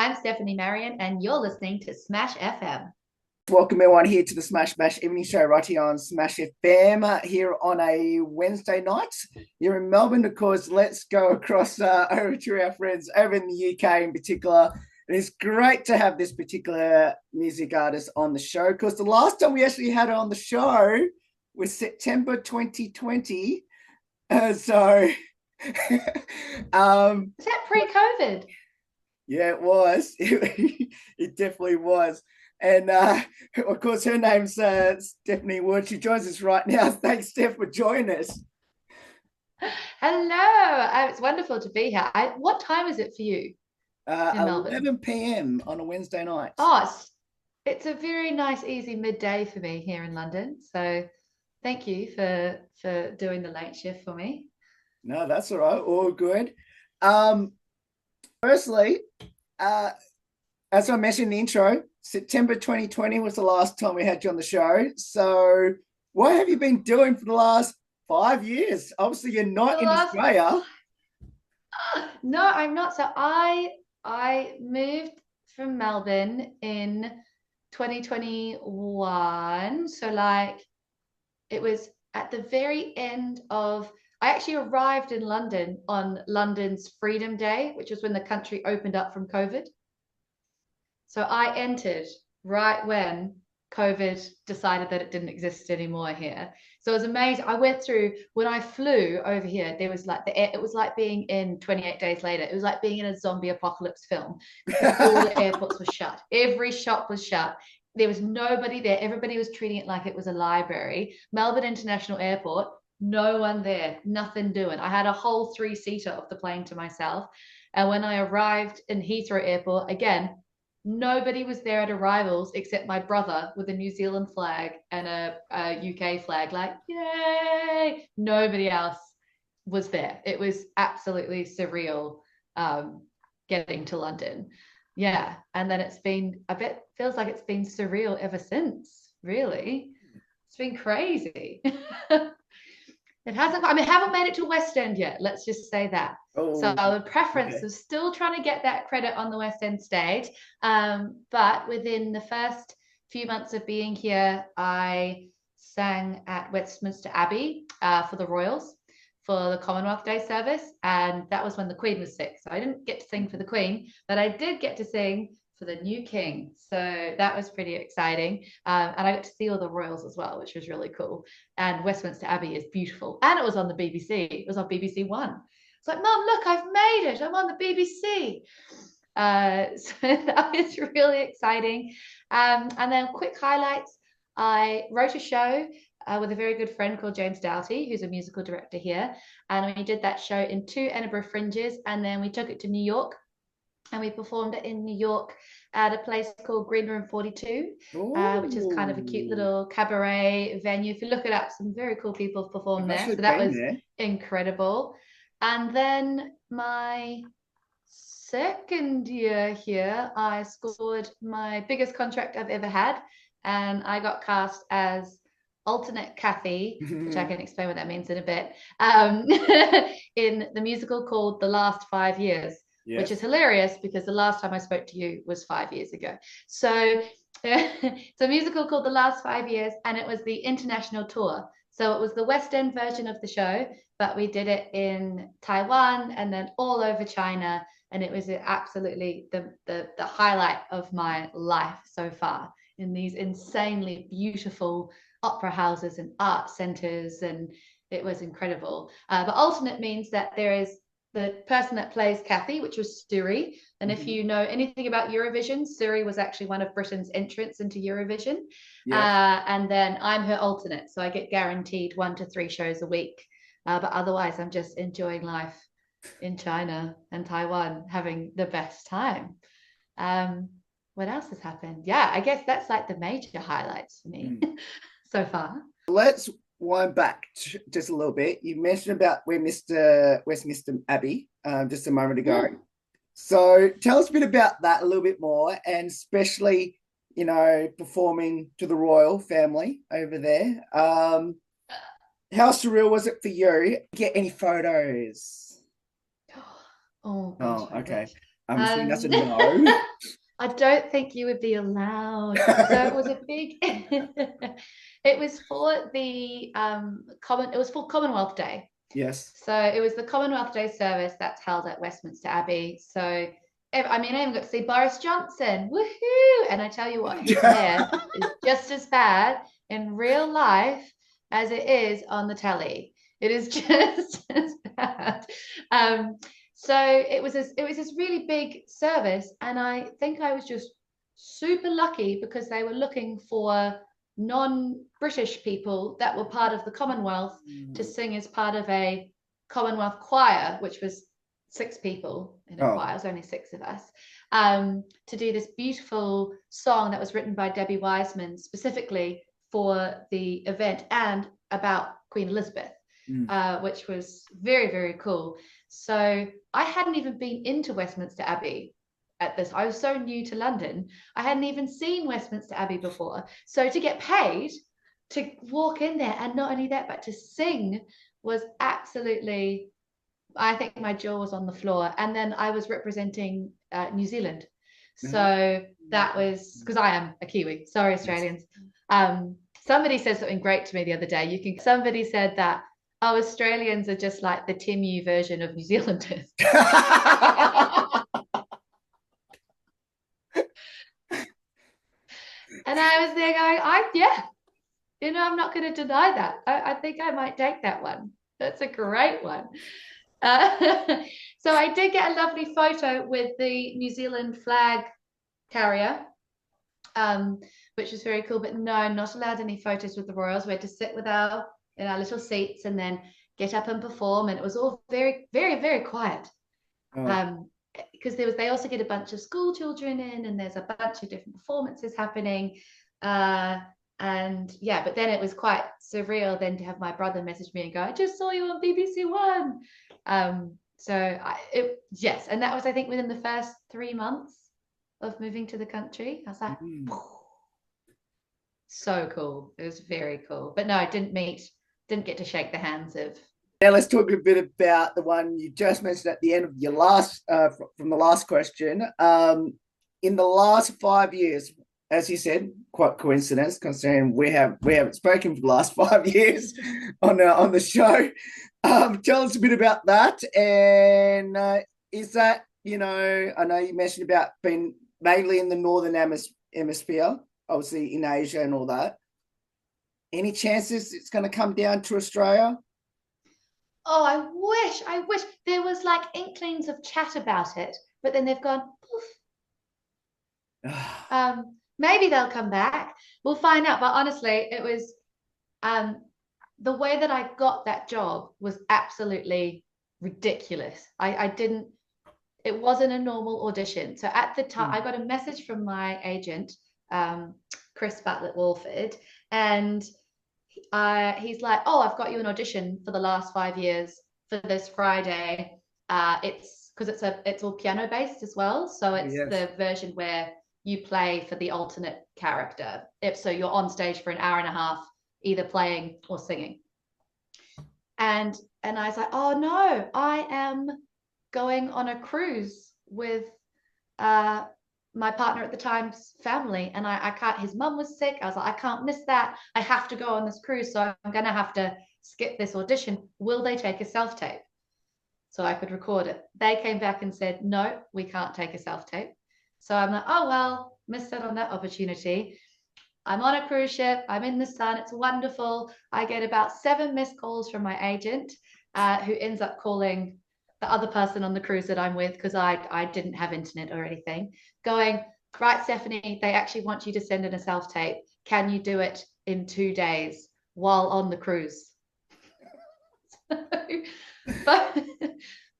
I'm Stephanie Marion, and you're listening to Smash FM. Welcome everyone here to the Smash Bash evening show right here on Smash FM here on a Wednesday night. You're in Melbourne, of course. Let's go across over to our friends over in the UK in particular. And it's great to have this particular music artist on the show because the last time we actually had her on the show was September 2020. So, Is that pre-COVID? yeah, it was. It definitely was. And of course, her name's Stephanie Wood. She joins us right now. Thanks, Steph, for joining us. Hello. It's wonderful to be here. What time is it for you in Melbourne? 11 p.m. on a Wednesday night. Oh, it's a very nice, easy midday for me here in London. So thank you for doing the late shift for me. No, that's all right. All good. Um, Firstly, as I mentioned in the intro, September 2020 was the last time we had you on the show. So, what have you been doing for the last 5 years? Obviously, you're not The in last Australia. No, I'm not. So I moved from Melbourne in 2021. So like it was at the very end of I actually arrived in London on London's Freedom Day, which was when the country opened up from COVID. So I entered right when COVID decided that it didn't exist anymore here. So it was amazing. I went through when I flew over here, there was like it was like being in 28 Days Later. It was like being in a zombie apocalypse film because all the airports were shut. Every shop was shut. There was nobody there. Everybody was treating it like it was a library. Melbourne International Airport, no one there, nothing doing. I had a whole three-seater of the plane to myself. And when I arrived in Heathrow Airport, again, nobody was there at arrivals except my brother with a New Zealand flag and a UK flag. Like, yay! Nobody else was there. It was absolutely surreal getting to London. Yeah. And then it's been a bit, feels like it's been surreal ever since, really. It's been crazy. It hasn't, I mean, haven't made it to West End yet. Let's just say that. So Oh, the preference okay. is still trying to get that credit on the West End stage. But within the first few months of being here, I sang at Westminster Abbey for the Royals for the Commonwealth Day service. And that was when the Queen was sick. So I didn't get to sing for the Queen, but I did get to sing for the new king. So that was pretty exciting. And I got to see all the royals as well, which was really cool. And Westminster Abbey is beautiful. And it was on the BBC. It was on BBC One. It's like, Mom, look, I've made it. I'm on the BBC. So that was really exciting. And then quick highlights. I wrote a show with a very good friend called James Doughty, who's a musical director here. And we did that show in 2 Edinburgh Fringes. And then we took it to New York and we performed it in New York at a place called Green Room 42, which is kind of a cute Oh, little cabaret venue. If you look it up, some very cool people have I've performed there. actually So that been was there. incredible. And then my second year here, I scored my biggest contract I've ever had, and I got cast as alternate Kathy, which I can explain what that means in a bit, in the musical called The Last 5 Years, which is Yes. hilarious because the last time I spoke to you was 5 years ago. So it's a musical called The Last 5 Years, and it was the international tour. So it was the West End version of the show, but we did it in Taiwan and then all over China. And it was absolutely the highlight of my life so far in these insanely beautiful opera houses and art centers. And it was incredible. But alternate means that there is the person that plays Kathy, which was Suri. And if Mhm. you know anything about Eurovision, Suri was actually one of Britain's entrants into Eurovision. Yes. And then I'm her alternate. So I get guaranteed 1 to 3 shows a week. But otherwise, I'm just enjoying life in China and Taiwan, having the best time. Um, what else has happened? Yeah, I guess that's like the major highlights for me Mm. so far. Let's wind back just a little bit. You mentioned about Westminster Abbey just a moment ago. Mm. So tell us a bit about that a little bit more, and especially, performing to the royal family over there. How surreal was it for you? Get any photos? Oh gosh, Oh, I okay. wish. I'm assuming that's a Um, no. I don't think you would be allowed. So it was a big, it was for the it was for Commonwealth Day. Yes. So it was the Commonwealth Day service that's held at Westminster Abbey. So I mean, I even got to see Boris Johnson. Woohoo! And I tell you what, his hair is just as bad in real life as it is on the telly. It is just as bad. So it was this really big service, and I think I was just super lucky because they were looking for non-British people that were part of the Commonwealth to sing as part of a Commonwealth choir, which was 6 people in a choir. Oh, It was only 6 of us, to do this beautiful song that was written by Debbie Wiseman specifically for the event and about Queen Elizabeth, which was very, very cool. So I hadn't even been into Westminster Abbey at this. I was so new to London. I hadn't even seen Westminster Abbey before. So to get paid to walk in there, and not only that, but to sing was absolutely, I think my jaw was on the floor. And then I was representing New Zealand. So that was because I am a Kiwi. Sorry, Australians. Somebody said something great to me the other day. Somebody said that, oh, Australians are just like the Timu version of New Zealanders. And I was there going, yeah, I'm not going to deny that. I think I might take that one. That's a great one. So I did get a lovely photo with the New Zealand flag carrier, which was very cool. But no, not allowed any photos with the royals. We had to sit in our little seats and then get up and perform. And it was all very, very, very quiet. oh. Because they also get a bunch of school children in, and there's a bunch of different performances happening. And yeah, but then it was quite surreal then to have my brother message me and go, I just saw you on BBC One. Yes, and that was, I think, within the first 3 months of moving to the country. I was like, so cool. It was very cool. But no, I didn't get to shake the hands of. Now let's talk a bit about the one you just mentioned at the end of your last from the last question. In the last 5 years, as you said, quite coincidence considering we haven't spoken for the last 5 years on the show. Tell us a bit about that, and is that, I know you mentioned about being mainly in the northern hemisphere, obviously in Asia and all that. Any chances it's going to come down to Australia? Oh, I wish there was like inklings of chat about it, but then they've gone poof. Maybe they'll come back. We'll find out. But honestly, it was the way that I got that job was absolutely ridiculous. I didn't, it wasn't a normal audition. So at the time, I got a message from my agent, Chris Bartlett-Walford, and he's like, oh, I've got you an audition for the last 5 years for this Friday. It's because it's all piano based as well. So it's the version where you play for the alternate character. So you're on stage for an hour and a half, either playing or singing. And I was like, oh no, I am going on a cruise with my partner at the time's family, and I can't, his mum was sick. I was like, I can't miss that. I have to go on this cruise, so I'm gonna have to skip this audition. Will they take a self-tape so I could record it? They came back and said, no, we can't take a self-tape. So I'm like, oh well, missed out on that opportunity. I'm on a cruise ship, I'm in the sun, it's wonderful. I get about 7 missed calls from my agent, who ends up calling the other person on the cruise that I'm with, because I didn't have internet or anything, going, right, Stephanie, they actually want you to send in a self-tape. Can you do it in 2 days while on the cruise? But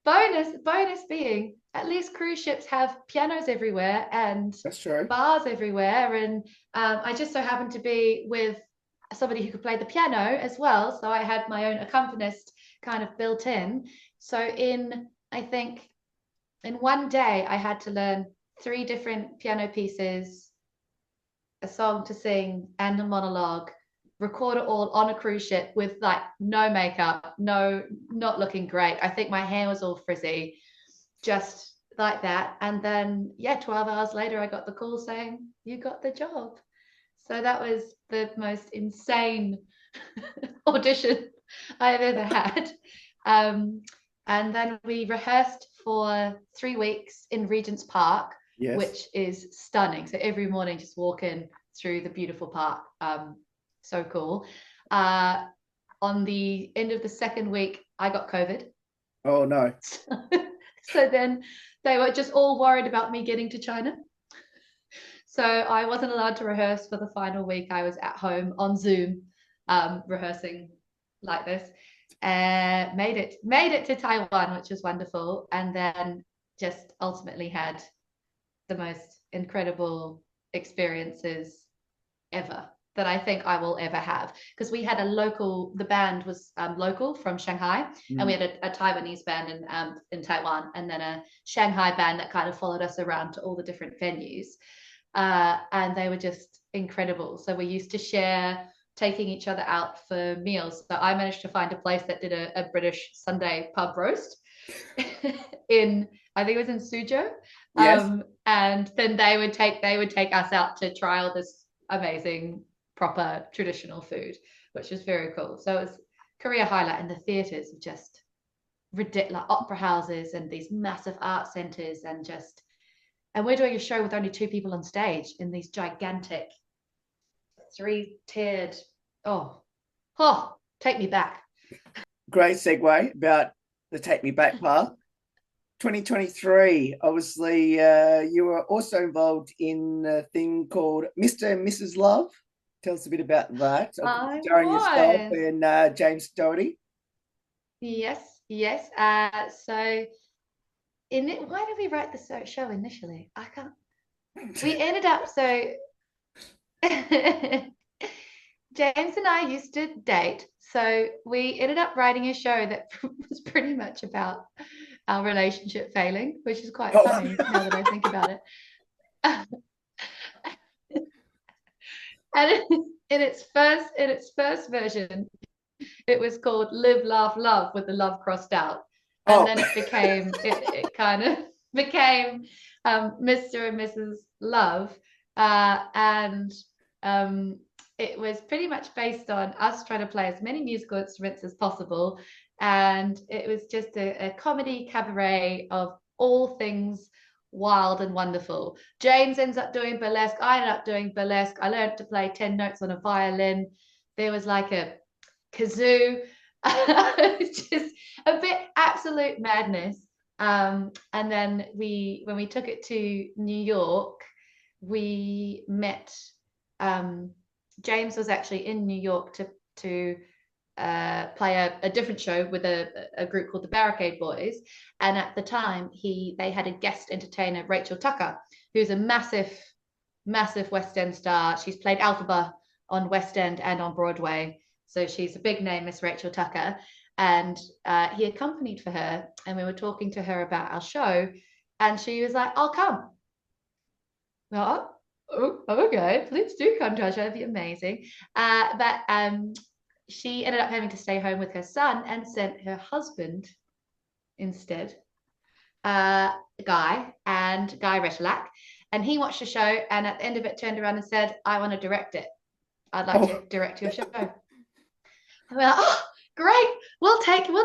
bonus being, at least cruise ships have pianos everywhere and That's true. bars everywhere. And I just so happened to be with somebody who could play the piano as well. So I had my own accompanist kind of built in. So I think in one day, I had to learn 3 different piano pieces, a song to sing, and a monologue, record it all on a cruise ship with like no makeup, not looking great. I think my hair was all frizzy, just like that. And then, yeah, 12 hours later, I got the call saying, you got the job. So that was the most insane audition I've ever had. And then we rehearsed for 3 weeks in Regent's Park, Yes. which is stunning. So every morning, just walking through the beautiful park. So cool. On the end of the second week, I got COVID. Oh no. So then they were just all worried about me getting to China. So I wasn't allowed to rehearse for the final week. I was at home on Zoom, rehearsing like this. Made it to Taiwan, which was wonderful, and then just ultimately had the most incredible experiences ever that I think I will ever have. Because we had the band was local from Shanghai, and we had a Taiwanese band in Taiwan, and then a Shanghai band that kind of followed us around to all the different venues. And they were just incredible. So we used to share taking each other out for meals. So I managed to find a place that did a British Sunday pub roast in, I think it was in Suzhou. Yes. And then they would take us out to try all this amazing proper traditional food, which was very cool. So it was career highlight, and the theatres were just ridiculous, opera houses and these massive art centres, and we're doing a show with only 2 people on stage in these gigantic 3-tiered. Oh, take me back. Great segue about the Take Me Back part. 2023, obviously, you were also involved in a thing called Mr. and Mrs. Love. Tell us a bit about that. Starring yourself and James Doherty. Yes. So in it, why did we write the show initially? I can't. We ended up so. James and I used to date, so we ended up writing a show that was pretty much about our relationship failing, which is quite funny now that I think about it. And in its first version, it was called Live, Laugh, Love with the love crossed out. And then it kind of became Mr. and Mrs. Love. And it was pretty much based on us trying to play as many musical instruments as possible. And it was just a comedy cabaret of all things wild and wonderful. James ends up doing burlesque. I ended up doing burlesque. I learned to play 10 notes on a violin. There was like a kazoo. It's just a bit absolute madness. And then when we took it to New York, we met. James was actually in New York to play a different show with a group called the Barricade Boys, and at the time they had a guest entertainer, Rachel Tucker, who's a massive West End star. She's played Elphaba on West End and on Broadway, so she's a big name, Miss Rachel Tucker. And he accompanied for her, and we were talking to her about our show, and she was like, "I'll come." Well, oh, okay, please do come to our show. It'd be amazing. But she ended up having to stay home with her son and sent her husband instead, Guy Retalak. And he watched the show, and at the end of it turned around and said, "I want to direct it. I'd like to direct your show." And we're like, "Oh, great. We'll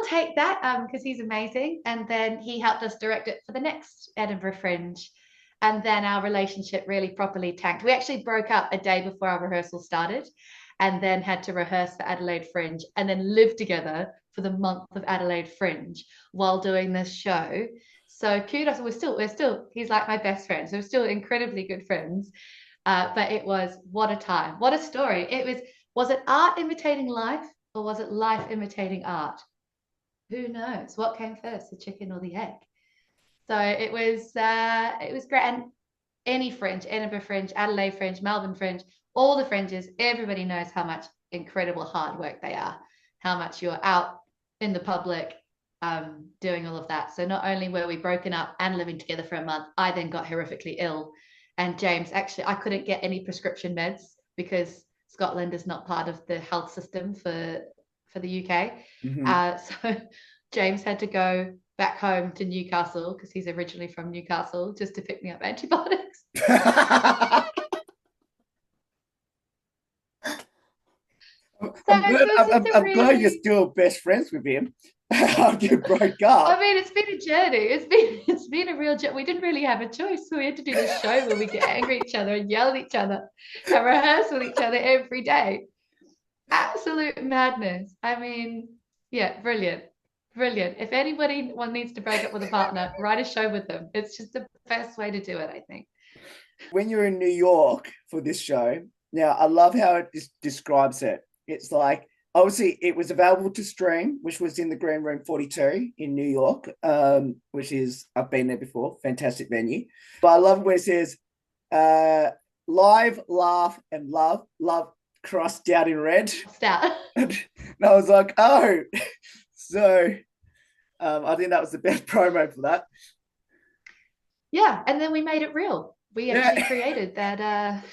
take that because he's amazing." And then he helped us direct it for the next Edinburgh Fringe. And then our relationship really properly tanked. We actually broke up a day before our rehearsal started, and then had to rehearse for Adelaide Fringe, and then live together for the month of Adelaide Fringe while doing this show. So kudos. We're still, he's like my best friend. So we're still incredibly good friends. But it was, what a time. What a story. Was it art imitating life, or was it life imitating art? Who knows? What came first, the chicken or the egg? So it was great. And any Fringe, Edinburgh Fringe, Adelaide Fringe, Melbourne Fringe, all the fringes, everybody knows how much incredible hard work they are, how much you're out in the public doing all of that. So not only were we broken up and living together for a month, I then got horrifically ill. And James, actually, I couldn't get any prescription meds because Scotland is not part of the health system for the UK. So James had to go back home to Newcastle because he's originally from Newcastle just to pick me up antibiotics. So I'm it glad, was just a I'm glad you're really, still best friends with him after you broke up. I mean, it's been a journey. It's been a real journey. We didn't really have a choice. So we had to do this show where we get angry at each other and yell at each other and rehearse with each other every day. Absolute madness. I mean, yeah, brilliant. Brilliant. If anybody one needs to break up with a partner, write a show with them. It's just the best way to do it, I think. When you're in New York for this show, now I love how it describes it. It's like, obviously it was available to stream, which was in the Green Room 42 in New York, which is, I've been there before, fantastic venue. But I love where it says live, laugh, and love crossed out in red. Stout. And I was like, oh, so I think that was the best promo for that. Yeah, and then we made it real. We actually created that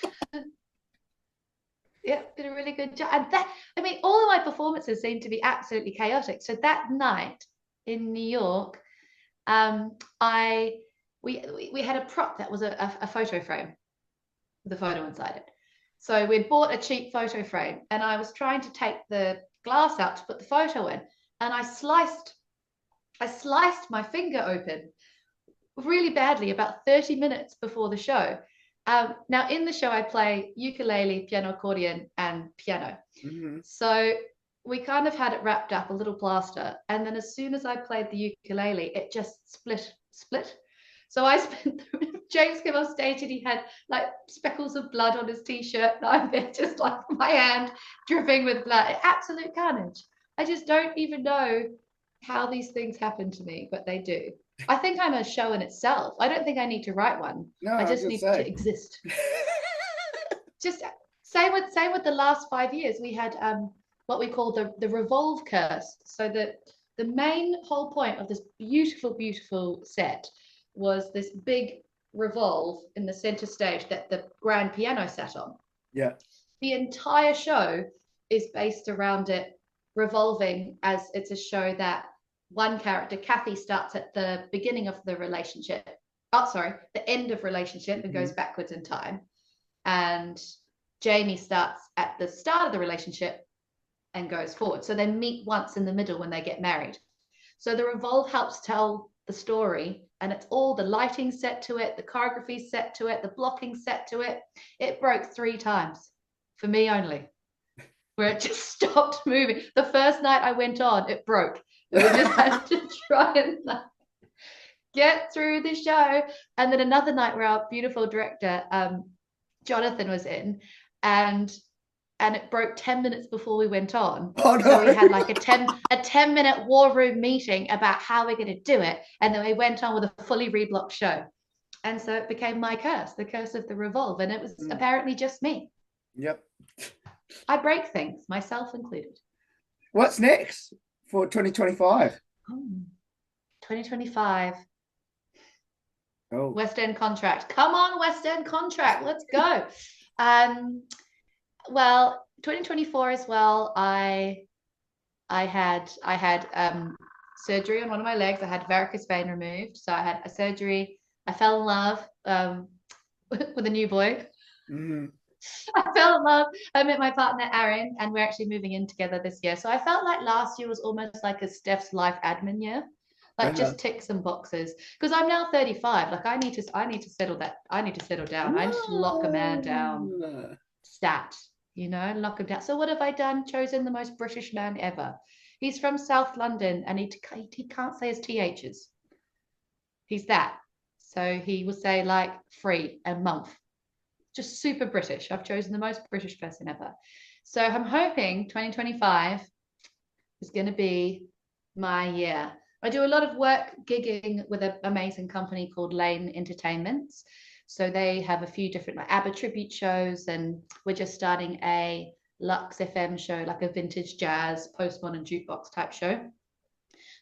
yeah, did a really good job. And that, I mean, all of my performances seem to be absolutely chaotic. So that night in New York, I we had a prop that was a photo frame with a photo inside it. So we'd bought a cheap photo frame, and I was trying to take the glass out to put the photo in, and I sliced my finger open really badly about 30 minutes before the show. Now, in the show, I play ukulele, piano, accordion, and piano. Mm-hmm. So we kind of had it wrapped up, a little plaster. And then as soon as I played the ukulele, it just split. So I spent, James came on stage and he had like speckles of blood on his t-shirt. And I'm there just like my hand dripping with blood. Absolute carnage. I just don't even know how these things happen to me, but they do. I think I'm a show in itself. I don't think I need to write one. No, I I was just gonna need to say. exist. Just same with the last 5 years. We had what we call the revolve curse. So the main whole point of this beautiful, beautiful set was this big revolve in the center stage that the grand piano sat on. Yeah. The entire show is based around it revolving, as it's a show that one character, Kathy, starts at the beginning of the relationship. Oh, sorry, the end of relationship and goes backwards in time. And Jamie starts at the start of the relationship and goes forward. So they meet once in the middle when they get married. So the revolve helps tell the story, and it's all the lighting set to it, the choreography set to it, the blocking set to it. It broke 3 times for me only, where it just stopped moving. The first night I went on, it broke. We just had to try and get through the show. And then another night where our beautiful director, Jonathan, was in, and it broke 10 minutes before we went on. Oh, no. So we had like a 10-minute war room meeting about how we're going to do it. And then we went on with a fully reblocked show. And so it became my curse, the curse of the revolve. And it was apparently just me. Yep. I break things, myself included. What's next for 2025? 2025. Oh. West End contract. Come on, West End contract. Let's go. Well, 2024 as well. I had surgery on one of my legs. I had varicose vein removed. So I had a surgery. I fell in love with a new boy. Mm. I fell in love. I met my partner Aaron, and we're actually moving in together this year. So I felt like last year was almost like a Steph's life admin year, like just tick some boxes. Because I'm now 35. Like I need to settle that. I need to settle down. I need to lock a man down. Stat, lock him down. So what have I done? Chosen the most British man ever. He's from South London, and he can't say his THs. He's that. So he will say like free and month. Just super British. I've chosen the most British person ever. So I'm hoping 2025 is going to be my year. I do a lot of work gigging with an amazing company called Lane Entertainments. So they have a few different like ABBA tribute shows, and we're just starting a Lux FM show, like a vintage jazz, postmodern jukebox type show.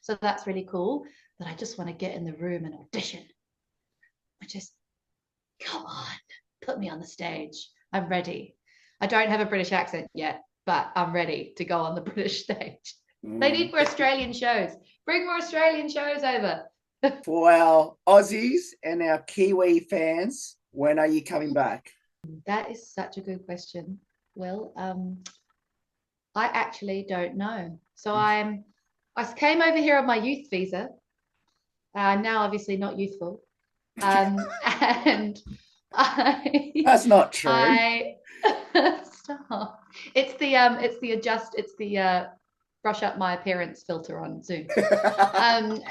So that's really cool. But I just want to get in the room and audition. Come on. Put me on the stage. I'm ready. I don't have a British accent yet, but I'm ready to go on the British stage. They need more Australian shows. Bring more Australian shows over. For our Aussies and our Kiwi fans, when are you coming back? That is such a good question. Well, I actually don't know. So I came over here on my youth visa. I'm now obviously not youthful. And That's not true. I stop. It's the brush up my appearance filter on Zoom. And,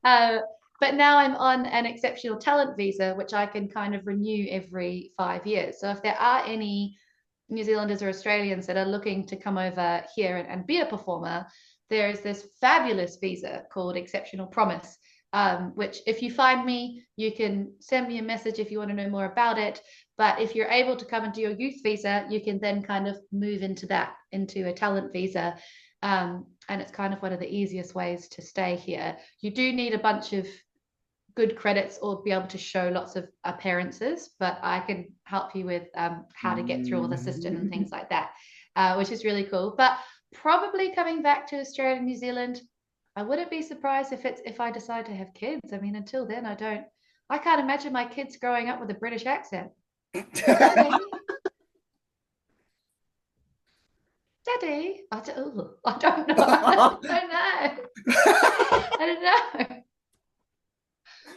uh, but now I'm on an exceptional talent visa, which I can kind of renew every 5 years. So if there are any New Zealanders or Australians that are looking to come over here and be a performer, there is this fabulous visa called Exceptional Promise, which if you find me, you can send me a message if you want to know more about it. But if you're able to come into your youth visa, you can then kind of move into a talent visa. And it's kind of one of the easiest ways to stay here. You do need a bunch of good credits or be able to show lots of appearances, but I can help you with how to get through all the system and things like that, which is really cool. But probably coming back to Australia and New Zealand, I wouldn't be surprised if I decide to have kids. I mean, until then, I can't imagine my kids growing up with a British accent. Daddy, Daddy, I don't know. I don't know. I don't know.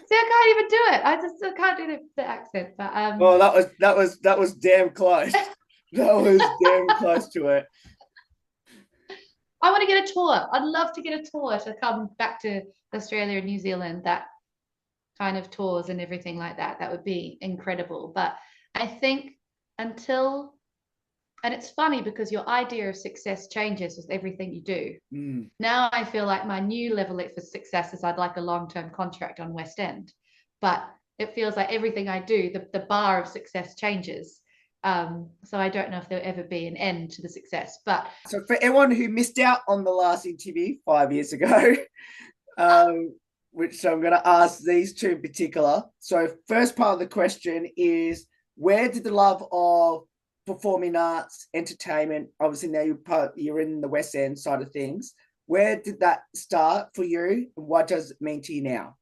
See, I can't even do it. I just still can't do the accent. But well, that was damn close. That was damn close to it. I want to get a tour. I'd love to get a tour to come back to Australia and New Zealand. That kind of tours and everything like that. That would be incredible. But I think until, and it's funny because your idea of success changes with everything you do. Now I feel like my new level for success is I'd like a long-term contract on West End, but it feels like everything I do, the bar of success changes. So I don't know if there'll ever be an end to the success. But so for everyone who missed out on the last interview 5 years ago, which I'm going to ask these two in particular. So first part of the question is, where did the love of performing arts, entertainment, obviously now you're in the West End side of things, where did that start for you? And what does it mean to you now?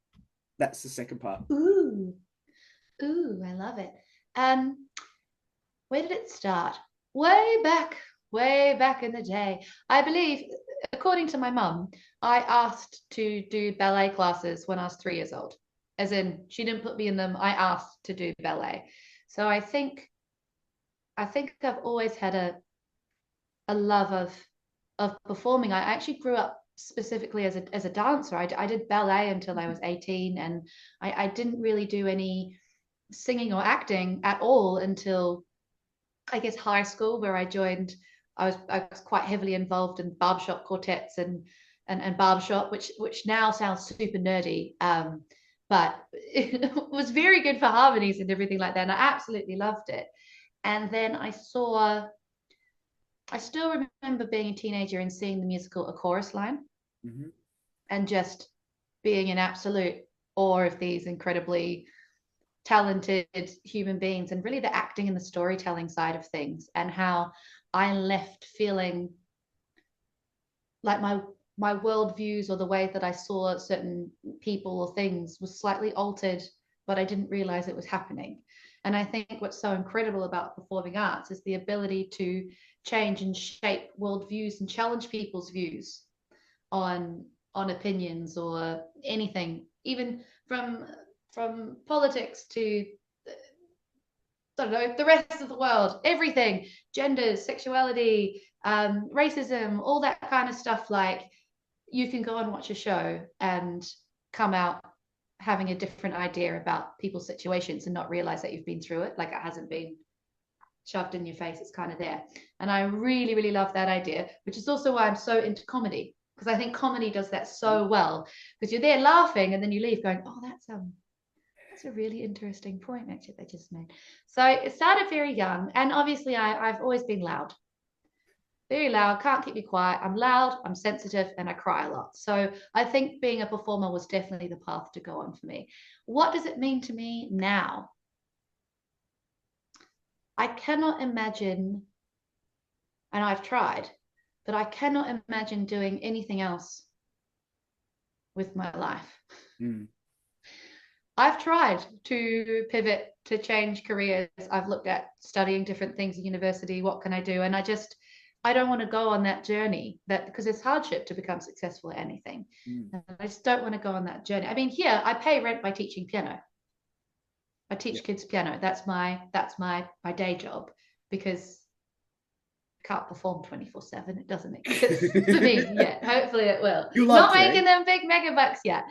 That's the second part. Ooh, I love it. Where did it start? Way back in the day. I believe, according to my mum, I asked to do ballet classes when I was 3 years old. As in, she didn't put me in them. I asked to do ballet. So I think I've always had a love of performing. I actually grew up specifically as a dancer. I did ballet until I was 18, and I didn't really do any singing or acting at all until I guess high school, where I was quite heavily involved in barbershop quartets and barbershop, which now sounds super nerdy, but it was very good for harmonies and everything like that, and I absolutely loved it. And then I still remember being a teenager and seeing the musical A Chorus Line, and just being in absolute awe of these incredibly talented human beings, and really the acting and the storytelling side of things, and how I left feeling like my worldviews or the way that I saw certain people or things was slightly altered, but I didn't realize it was happening. And I think what's so incredible about performing arts is the ability to change and shape worldviews and challenge people's views on opinions or anything, even from politics to, I don't know, the rest of the world, everything, genders, sexuality, racism, all that kind of stuff. Like, you can go and watch a show and come out having a different idea about people's situations and not realize that you've been through it. Like, it hasn't been shoved in your face, it's kind of there. And I really, really love that idea, which is also why I'm so into comedy, because I think comedy does that so well, because you're there laughing and then you leave going, oh, that's a really interesting point actually they just made. So it started very young, and obviously I've always been loud, very loud, can't keep me quiet. I'm loud, I'm sensitive, and I cry a lot. So I think being a performer was definitely the path to go on for me. What does it mean to me now? I cannot imagine and I've tried, but I cannot imagine doing anything else with my life. I've tried to pivot, to change careers. I've looked at studying different things at university. What can I do? And I don't want to go on that journey, that because it's hardship to become successful at anything. I just don't want to go on that journey. I mean, here I pay rent by teaching piano. I teach kids piano. That's my day job, because I can't perform 24/7. It doesn't exist for me yet. Hopefully it will. Not making them big mega bucks yet.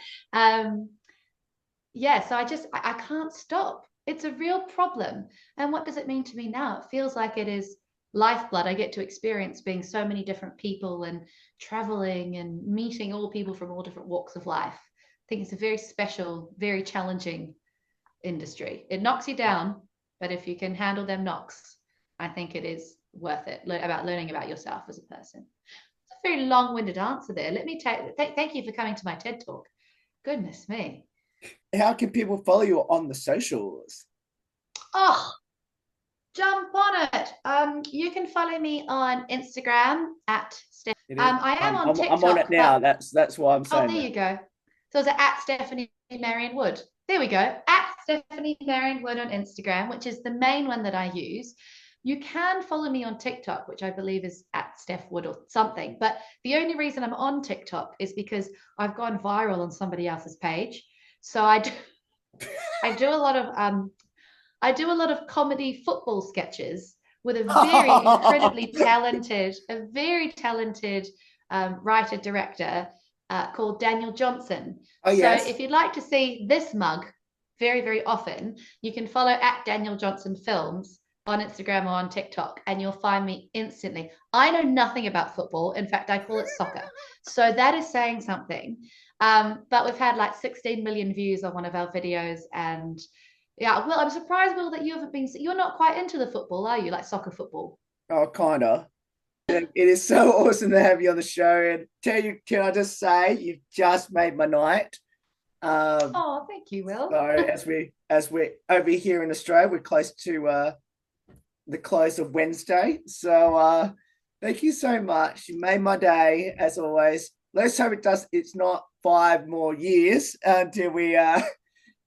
Yeah, so I can't stop. It's a real problem. And what does it mean to me now? It feels like it is lifeblood. I get to experience being so many different people and traveling and meeting all people from all different walks of life. I think it's a very special, very challenging industry. It knocks you down, but if you can handle them knocks, I think it is worth it, about learning about yourself as a person. It's a very long-winded answer there. Let me thank you for coming to my TED Talk. Goodness me. How can people follow you on the socials? Oh, jump on it. You can follow me on Instagram at Steph. I am on TikTok. I'm on it now. That's why I'm saying. Oh, there you go. So it's at Stephanie Marion Wood. There we go. At Stephanie Marion Wood on Instagram, which is the main one that I use. You can follow me on TikTok, which I believe is at Steph Wood or something. But the only reason I'm on TikTok is because I've gone viral on somebody else's page. So I do a lot of comedy football sketches with a very talented writer director called Daniel Johnson. Oh, yes. So if you'd like to see this mug very, very often, you can follow at Daniel Johnson Films on Instagram or on TikTok, and you'll find me instantly. I know nothing about football. In fact, I call it soccer. So that is saying something. But we've had like 16 million views on one of our videos. And yeah, well, I'm surprised, Will, that you're not quite into the football, are you? Like soccer football? Oh, kind of. It is so awesome to have you on the show. And can I just say, you've just made my night. Oh, thank you, Will. So as we're over here in Australia, we're close to the close of Wednesday. So thank you so much. You made my day, as always. Let's hope it's not 5 more years until we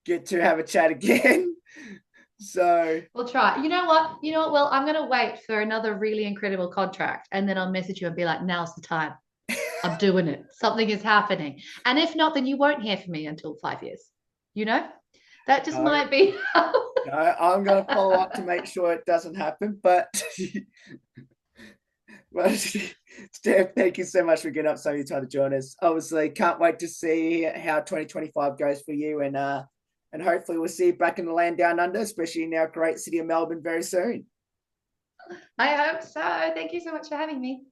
get to have a chat again. So we'll try. You know what, Will, I'm going to wait for another really incredible contract, and then I'll message you and be like, now's the time. I'm doing it. Something is happening. And if not, then you won't hear from me until 5 years. That just might be. No, I'm going to follow up to make sure it doesn't happen. But well, Steph, thank you so much for getting up so your time to join us. Obviously, can't wait to see how 2025 goes for you, and hopefully we'll see you back in the land down under, especially in our great city of Melbourne very soon. I hope so. Thank you so much for having me.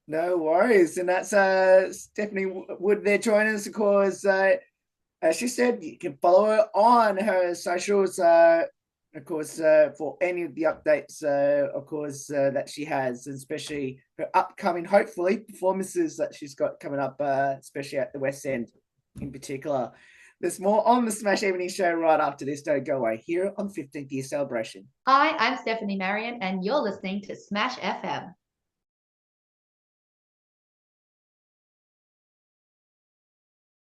No worries. And that's Stephanie Wood there joining us, of course. As she said, you can follow her on her socials, of course, for any of the updates, of course, that she has, and especially her upcoming, hopefully, performances that she's got coming up, especially at the West End in particular. There's more on the Smash Evening Show right after this. Don't go away. Here on 15th Year Celebration. Hi, I'm Stephanie Marion, and you're listening to Smash FM.